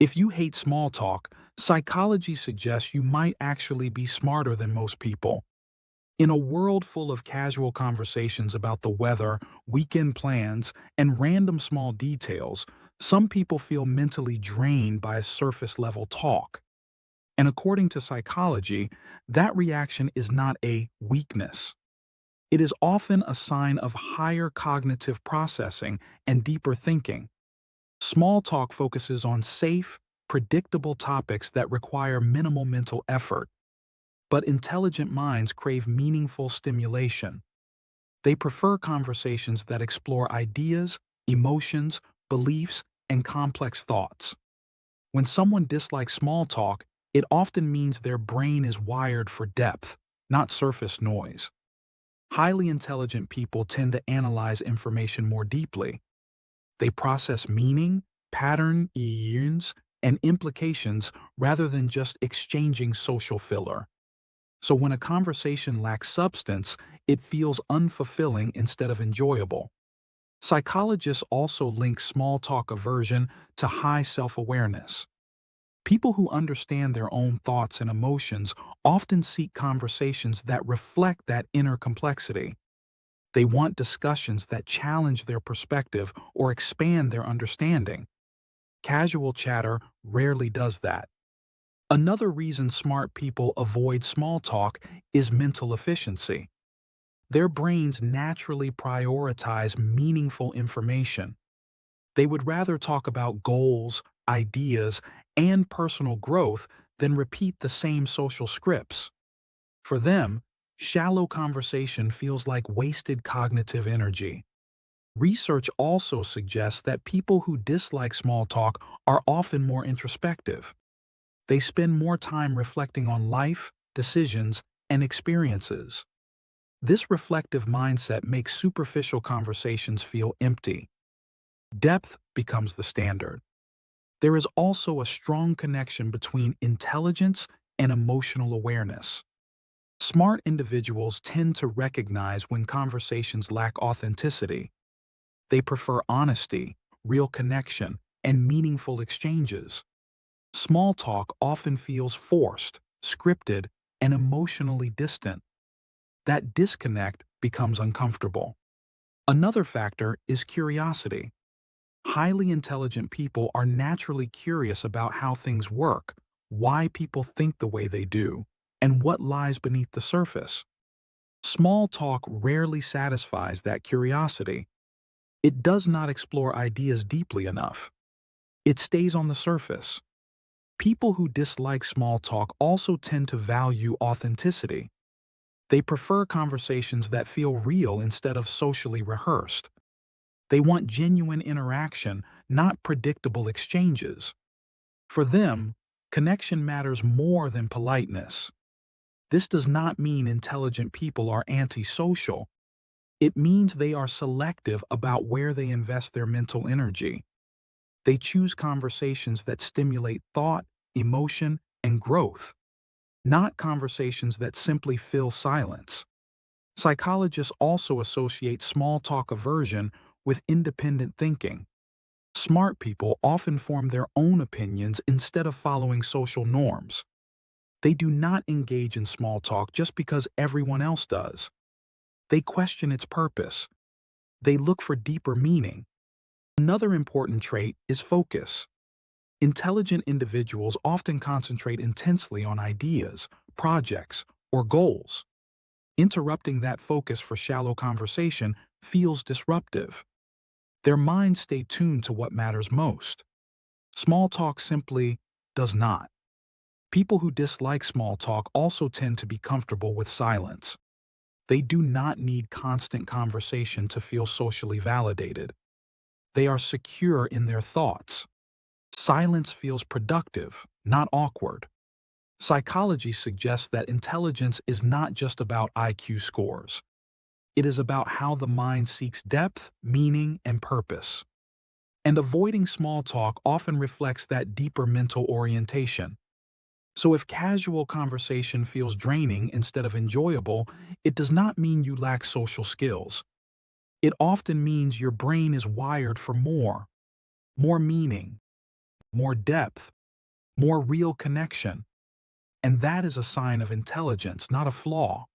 If you hate small talk, psychology suggests you might actually be smarter than most people. In a world full of casual conversations about the weather, weekend plans, and random small details, some people feel mentally drained by a surface-level talk. And according to psychology, that reaction is not a weakness. It is often a sign of higher cognitive processing and deeper thinking. Small talk focuses on safe, predictable topics that require minimal mental effort. But intelligent minds crave meaningful stimulation. They prefer conversations that explore ideas, emotions, beliefs, and complex thoughts. When someone dislikes small talk, it often means their brain is wired for depth, not surface noise. Highly intelligent people tend to analyze information more deeply. They process meaning, patterns, and implications rather than just exchanging social filler. So when a conversation lacks substance, it feels unfulfilling instead of enjoyable. Psychologists also link small talk aversion to high self-awareness. People who understand their own thoughts and emotions often seek conversations that reflect that inner complexity. They want discussions that challenge their perspective or expand their understanding. Casual chatter rarely does that. Another reason smart people avoid small talk is mental efficiency. Their brains naturally prioritize meaningful information. They would rather talk about goals, ideas, and personal growth than repeat the same social scripts. For them, shallow conversation feels like wasted cognitive energy. Research also suggests that people who dislike small talk are often more introspective. They spend more time reflecting on life, decisions, and experiences. This reflective mindset makes superficial conversations feel empty. Depth becomes the standard. There is also a strong connection between intelligence and emotional awareness. Smart individuals tend to recognize when conversations lack authenticity. They prefer honesty, real connection, and meaningful exchanges. Small talk often feels forced, scripted, and emotionally distant. That disconnect becomes uncomfortable. Another factor is curiosity. Highly intelligent people are naturally curious about how things work, why people think the way they do, and what lies beneath the surface. Small talk rarely satisfies that curiosity. It does not explore ideas deeply enough. It stays on the surface. People who dislike small talk also tend to value authenticity. They prefer conversations that feel real instead of socially rehearsed. They want genuine interaction, not predictable exchanges. For them, connection matters more than politeness. This does not mean intelligent people are antisocial. It means they are selective about where they invest their mental energy. They choose conversations that stimulate thought, emotion, and growth, not conversations that simply fill silence. Psychologists also associate small talk aversion with independent thinking. Smart people often form their own opinions instead of following social norms. They do not engage in small talk just because everyone else does. They question its purpose. They look for deeper meaning. Another important trait is focus. Intelligent individuals often concentrate intensely on ideas, projects, or goals. Interrupting that focus for shallow conversation feels disruptive. Their minds stay tuned to what matters most. Small talk simply does not. People who dislike small talk also tend to be comfortable with silence. They do not need constant conversation to feel socially validated. They are secure in their thoughts. Silence feels productive, not awkward. Psychology suggests that intelligence is not just about IQ scores. It is about how the mind seeks depth, meaning, and purpose. And avoiding small talk often reflects that deeper mental orientation. So if casual conversation feels draining instead of enjoyable, it does not mean you lack social skills. It often means your brain is wired for more meaning, more depth, more real connection. And that is a sign of intelligence, not a flaw.